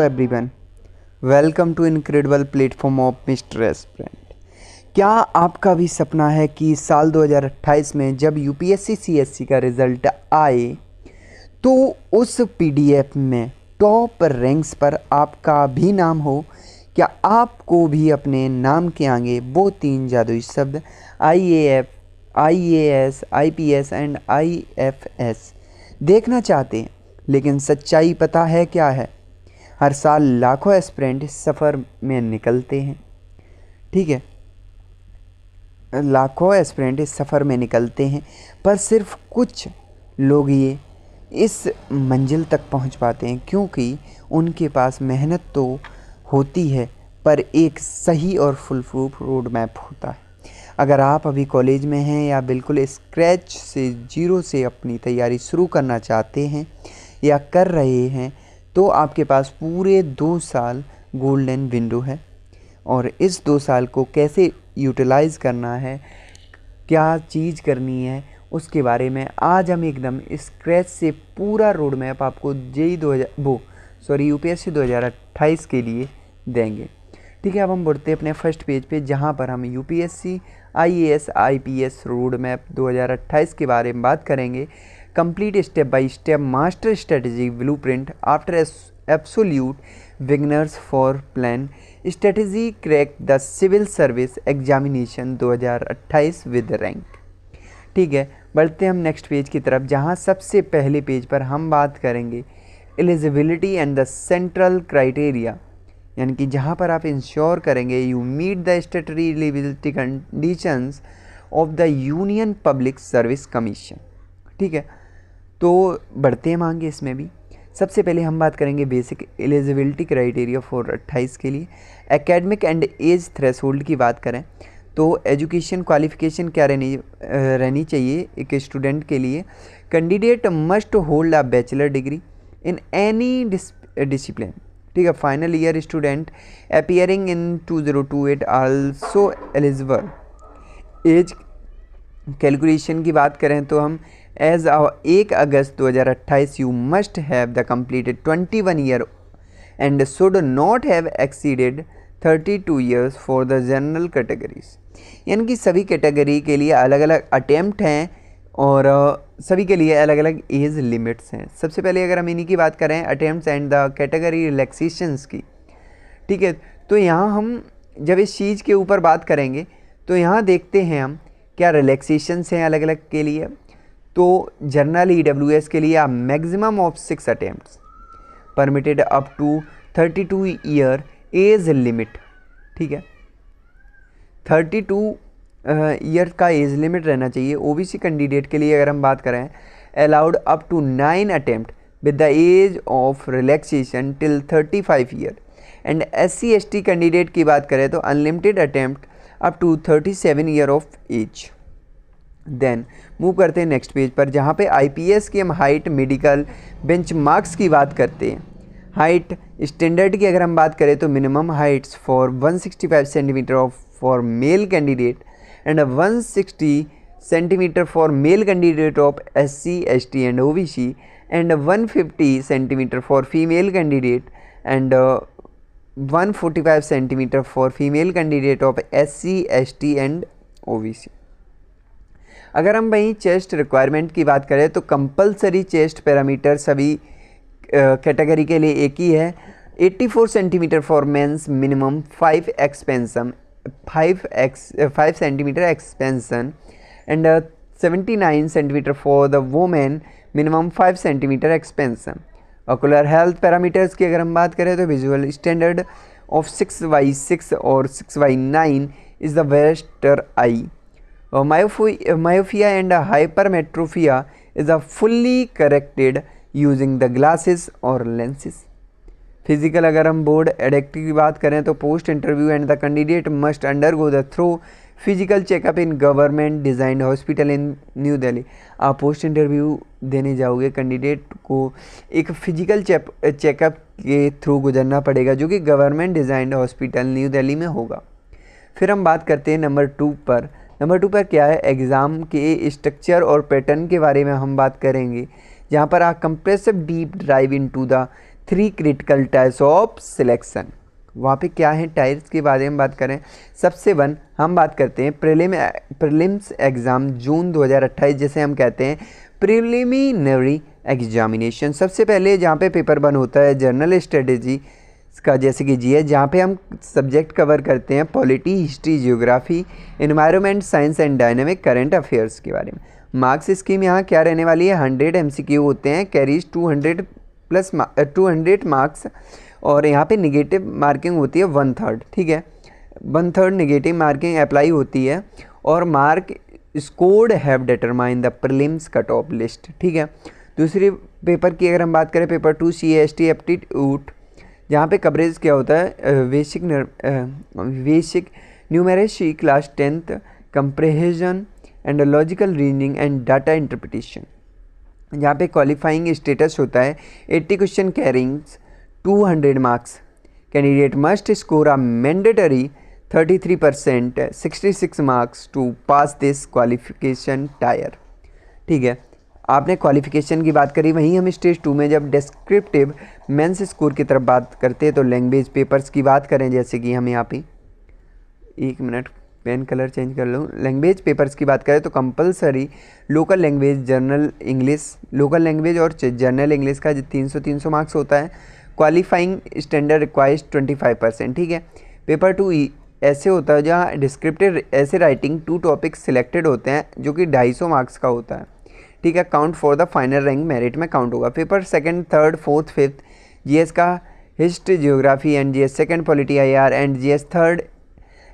Everyone, welcome to incredible platform of mister aspirant. क्या आपका भी सपना है कि साल 2028 में जब यूपीएससी सीएससी का रिज़ल्ट आए तो उस पीडीएफ में टॉप रैंक्स पर आपका भी नाम हो? क्या आपको भी अपने नाम के आगे वो 3 जादुई शब्द आईएएस, आईपीएस एंड आईएफएस देखना चाहते हैं? लेकिन सच्चाई पता है क्या है? हर साल लाखों एस्पिरेंट इस सफ़र में निकलते हैं। ठीक है, लाखों एस्पिरेंट इस सफ़र में निकलते हैं, पर सिर्फ कुछ लोग ये इस मंजिल तक पहुंच पाते हैं क्योंकि उनके पास मेहनत तो होती है पर एक सही और फुल प्रूफ रोड मैप होता है। अगर आप अभी कॉलेज में हैं या बिल्कुल स्क्रैच से जीरो से अपनी तैयारी शुरू करना चाहते हैं या कर रहे हैं तो आपके पास पूरे 2 साल गोल्डन विंडो है। और इस 2 साल को कैसे यूटिलाइज़ करना है, क्या चीज़ करनी है, उसके बारे में आज हम एकदम स्क्रैच से पूरा रोड मैप आपको यूपीएससी 2028 के लिए देंगे। ठीक है, अब हम बढ़ते हैं अपने फर्स्ट पेज पे जहाँ पर हम UPSC IAS IPS road map 2028 के बारे में बात करेंगे। Complete step by step master strategy blueprint after absolute beginners for plan strategy crack the civil service examination 2028 with rank. ठीक है, बढ़ते हैं हम नेक्स्ट पेज की तरफ जहां सबसे पहले पेज पर हम बात करेंगे eligibility and the central criteria, यानी कि जहां पर आप इंश्योर करेंगे you meet the statutory eligibility conditions of the Union Public Service Commission. ठीक है, तो बढ़ते हैं आगे इसमें भी। सबसे पहले हम बात करेंगे बेसिक एलिजिबिलिटी क्राइटेरिया फॉर 28 के लिए। एकेडमिक एंड एज थ्रेशोल्ड की बात करें तो एजुकेशन क्वालिफिकेशन क्या रहनी चाहिए एक स्टूडेंट के लिए? Candidate must hold a bachelor degree in any discipline. ठीक है, final year student appearing in 2028 also eligible. Age calculation की बात करें तो हम age 1 August 2028 you must have the completed 21 year and should not have exceeded 32 years for the general categories. यानी कि सभी कैटेगरी के लिए अलग अलग अटेम्प्ट हैं और सभी के लिए अलग अलग एज लिमिट्स हैं। सबसे पहले अगर हम इन्हीं की बात करें attempts and the category relaxations की, ठीक है, तो यहाँ हम जब इस चीज़ के ऊपर बात करेंगे तो यहाँ देखते हैं हम क्या रिलैक्सेशंस हैं अलग अलग के लिए। तो जनरल ईडब्ल्यूएस के लिए आप maximum of 6 attempts permitted up to 32 year age limit. ठीक है, 32 ईयर का एज लिमिट रहना चाहिए। ओबीसी कैंडिडेट के लिए अगर हम बात करें allowed up to 9 attempt with the age of relaxation till 35 year. And SC ST candidate की बात करें तो unlimited attempt up to 37 year of age. Then move करते हैं नेक्स्ट पेज पर जहाँ पे आईपीएस की हम हाइट मेडिकल बेंचमार्क्स की बात करते हैं। हाइट स्टैंडर्ड की अगर हम बात करें तो minimum heights for 165 centimetre of for male candidate and 160 centimetre for male candidate of SC ST and OBC and 150 centimetre for female candidate and 145 centimetre for female candidate of SC ST and OBC. अगर हम वहीं chest requirement की बात करें तो compulsory chest parameter सभी category के लिए एक ही है। 84 centimetre for mens minimum 5 centimetre expansion and 79 centimetre for the women minimum 5 centimetre expansion. Ocular health parameters की अगर हम बात करें तो विजुअल स्टैंडर्ड ऑफ 6/6 और 6/9 is the better eye. myopia and hypermetropia is a fully corrected using the glasses or lenses. Physical अगर हम board addictive की बात करें तो post interview and the candidate must undergo the through physical checkup in government designed hospital in new Delhi. आप post interview देने जाओगे, candidate को एक फिजिकल चेकअप के थ्रू गुजरना पड़ेगा जो कि government designed hospital new Delhi में होगा। फिर हम बात करते हैं नंबर 2 पर। नंबर 2 पर क्या है? एग्ज़ाम के स्ट्रक्चर और पैटर्न के बारे में हम बात करेंगे जहाँ पर a comprehensive deep drive into the 3 critical types of selection. वहाँ पे क्या है टाइप्स के बारे में बात करें, सबसे वन हम बात करते हैं प्रीलिम्स एग्ज़ाम जून 2028, जैसे हम कहते हैं प्रिलिमिनरी एग्जामिनेशन। सबसे पहले जहाँ पे पेपर 1 होता है जनरल स्ट्रेटेजी का, जैसे कि जीएस, जहाँ पे हम सब्जेक्ट कवर करते हैं polity, history, geography, environment science and dynamic current affairs के बारे में। मार्क्स स्कीम यहाँ क्या रहने वाली है, 100 एमसीक्यू होते हैं, कैरीज 200 मार्क्स, और यहाँ पे नेगेटिव मार्किंग होती है 1/3, ठीक है, 1/3 नेगेटिव मार्किंग अप्लाई होती है, और mark scored have determine the prelims cut off list, ठीक है। दूसरी पेपर की अगर हम बात करें, पेपर 2 CAST एप्टीट्यूड, जहाँ पे कवरेज क्या होता है, basic numeracy class 10th, comprehension and logical reasoning and data interpretation, जहाँ पे क्वालिफाइंग स्टेटस होता है 80 question carrying 200 marks, candidate must score a mandatory 33% 66 marks to pass this qualification tier, ठीक है। आपने क्वालिफिकेशन की बात करी, वहीं हम स्टेज 2 में जब डिस्क्रिप्टिव मेंस स्कोर की तरफ बात करते हैं तो लैंग्वेज पेपर्स की बात करें, जैसे कि हम यहाँ पे 1 मिनट पेन कलर चेंज कर लूँ, लैंग्वेज पेपर्स की बात करें तो compulsory local language, journal English, local language और जर्नल इंग्लिश का 300 मार्क्स होता है, क्वालिफाइंग स्टैंडर्ड रिक्वायर्स 25%, ठीक है। पेपर 2 ऐसे होता है जहाँ डिस्क्रिप्टिव ऐसे राइटिंग 2 टॉपिक्स सिलेक्टेड होते हैं जो कि 250 मार्क्स का होता है, ठीक है, count for the final rank merit में काउंट होगा। Paper 2nd, 3rd, 4th, 5th GS का history, geography and GS 2nd polity IR and GS 3rd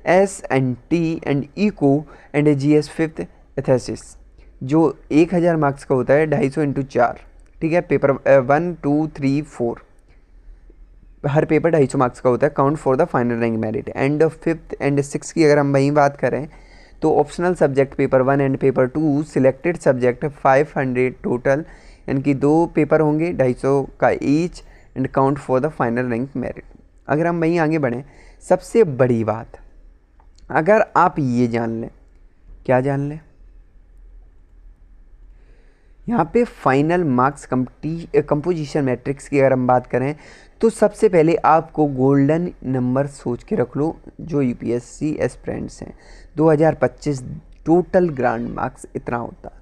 S&T and eco and GS 5th ethics, जो 1000 marks का होता है, 250 × 4, ठीक है। Paper 1, 2, 3, 4 हर paper 250 marks का होता है, count for the final rank merit. And 5th and 6th की अगर हम वहीं बात करें तो optional subject paper 1 and paper 2 selected subject 500 total, यानी कि 2 पेपर होंगे 250 का each, and count for the final rank merit. अगर हम वहीं आगे बढ़ें, सबसे बड़ी बात, अगर आप ये जान लें, क्या जान लें, यहाँ पे फाइनल मार्क्स कंपोजिशन मैट्रिक्स की अगर हम बात करें तो सबसे पहले आपको गोल्डन नंबर सोच के रख लो, जो यूपीएससी एस्पिरेंट्स हैं 2025 टोटल ग्रांड मार्क्स इतना होता है।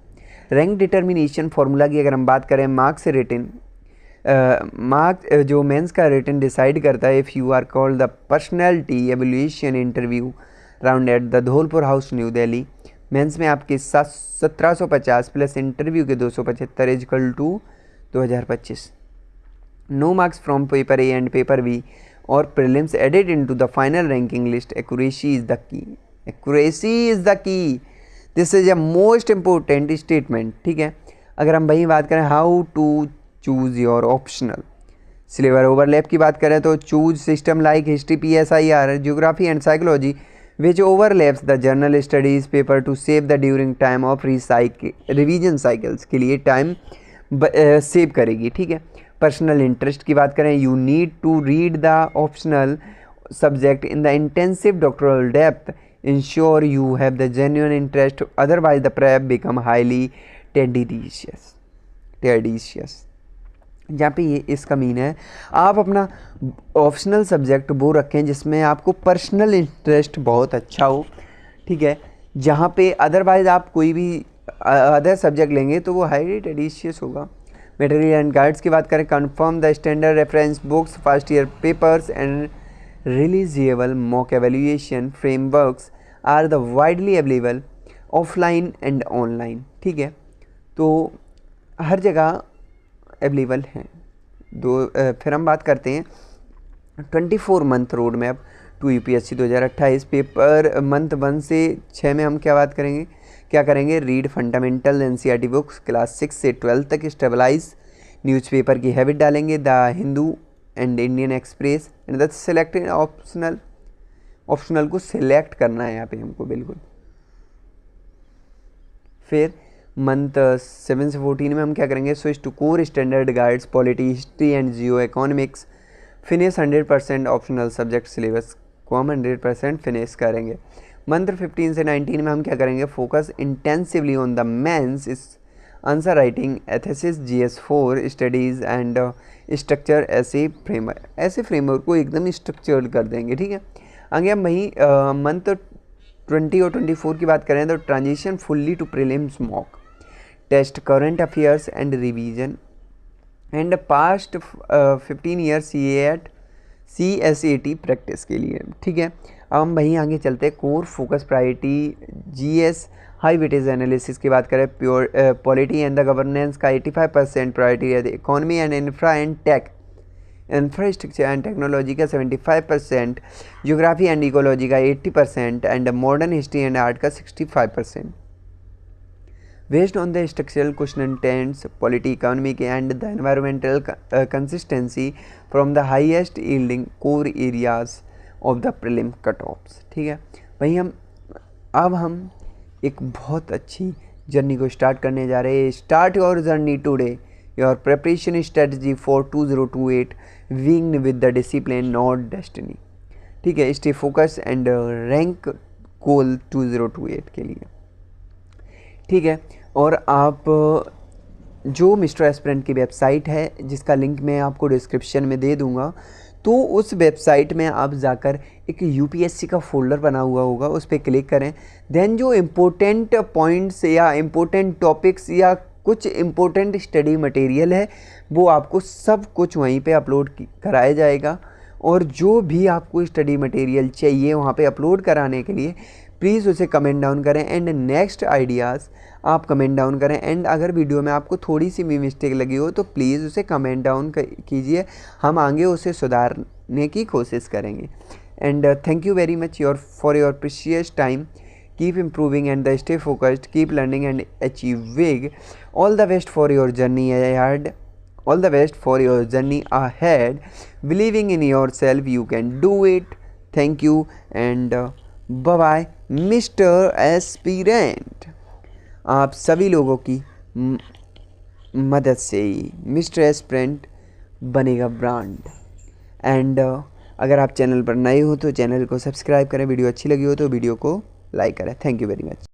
रैंक डिटर्मिनेशन फार्मूला की अगर हम बात करें, मार्क्स रिटन जो मेंस का रिटन डिसाइड करता है, if you are called the personality evaluation interview round at the Dholpur house New Delhi, mains में आपके 1750 प्लस इंटरव्यू के 275 equal to 2025। No marks from paper A and paper B और prelims added into the final ranking list, accuracy is the key, accuracy is the key, this is a most important statement, ठीक है। अगर हम वही बात करें, how to choose your optional syllabus overlap की बात करें तो choose system like history, PSIR, geography and psychology which overlaps the journal studies paper to save the during time of revision cycles, के लिए टाइम सेव करेगी, ठीक है। Personal interest की बात करें, you need to read the optional subject in the intensive doctoral depth, ensure you have the genuine interest, otherwise the prep become highly tedious. जहाँ पे ये इसका मीन है, आप अपना ऑप्शनल सब्जेक्ट वो रखें जिसमें आपको पर्सनल इंटरेस्ट बहुत अच्छा हो, ठीक है। जहाँ पे अदरवाइज़ आप कोई भी अदर सब्जेक्ट लेंगे तो वो हाईली टेडिशियस होगा। मटेरियल एंड गाइड्स की बात करें, confirm the standard reference books, first year papers and reliable mock evaluation frameworks are the widely available offline and online, ठीक है। तो हर जगह अवेलेबल हैं। फिर हम बात करते हैं 24 month road map to UPSC 2028। Paper month 1 से 6 में हम क्या करेंगे, read fundamental NCERT books class 6 से 12 तक, स्टेबलाइज न्यूज़पेपर की हैबिट डालेंगे, the Hindu and Indian Express and the selected optional को सिलेक्ट करना है यहाँ पे हमको बिल्कुल। फिर मंथ 7 से 14 में हम क्या करेंगे, switch to core standard guides, polity, history and geo economics, finish 100% optional subject syllabus को हम 100% फिनिश करेंगे। मंथ 15 से 19 में हम क्या करेंगे, focus intensively on the mains इस answer writing, ethics, GS4 studies and structure, ऐसे फ्रेमवर्क को एकदम स्ट्रक्चर्ड कर देंगे। ठीक है, आगे हम वहीं मंथ 20 और 24 की बात करें तो transition fully to prelims mock test, current affairs and revision and past 15 years CSAT practice के लिए। ठीक है, अब हम वहीं आगे चलते हैं। Core focus priority, GS high weightage analysis की बात करें, pure polity and the governance का 85% प्रायोरिटी है, economy and infrastructure and technology का 75%, ज्योग्राफी एंड इकोलॉजी का 80% and modern history and art का 65%। Based on the structural contents, polity, economic and the environmental consistency from the highest yielding core areas of the prelim cutoffs। ठीक है, वहीं हम एक बहुत अच्छी जर्नी को स्टार्ट करने जा रहे हैं। Start your journey today, your preparation strategy for 2028, wing with the discipline not destiny. ठीक है, स्टे फोकस एंड रैंक गोल 2028 के लिए। ठीक है, और आप जो मिस्टर एस्पिरेंट की वेबसाइट है जिसका लिंक मैं आपको डिस्क्रिप्शन में दे दूंगा, तो उस वेबसाइट में आप जाकर एक UPSC का फोल्डर बना हुआ होगा, उस पर क्लिक करें। देन जो इम्पोर्टेंट पॉइंट्स या इम्पोर्टेंट टॉपिक्स या कुछ इम्पोर्टेंट स्टडी मटेरियल है वो आपको सब कुछ वहीं पे अपलोड कराया जाएगा। और जो भी आपको स्टडी मटेरियल चाहिए वहाँ पे अपलोड कराने के लिए प्लीज़ उसे कमेंट डाउन करें एंड नेक्स्ट आइडियाज़ आप कमेंट डाउन करें। एंड अगर वीडियो में आपको थोड़ी सी भी मिस्टेक लगी हो तो प्लीज़ उसे कमेंट डाउन कीजिए, हम आगे उसे सुधारने की कोशिश करेंगे। And thank you very much for your precious time. Keep improving and stay focused, keep learning and achieving. All the best for your journey ahead, all the best for your journey ahead, believing in yourself, you can do it. Thank you and bye bye Mr. Aspirant। आप सभी लोगों की मदद से ही mister aspirant बनेगा brand. And अगर आप channel पर नए हो तो चैनल को सब्सक्राइब करें, वीडियो अच्छी लगी हो तो वीडियो को लाइक करें। Thank you very much.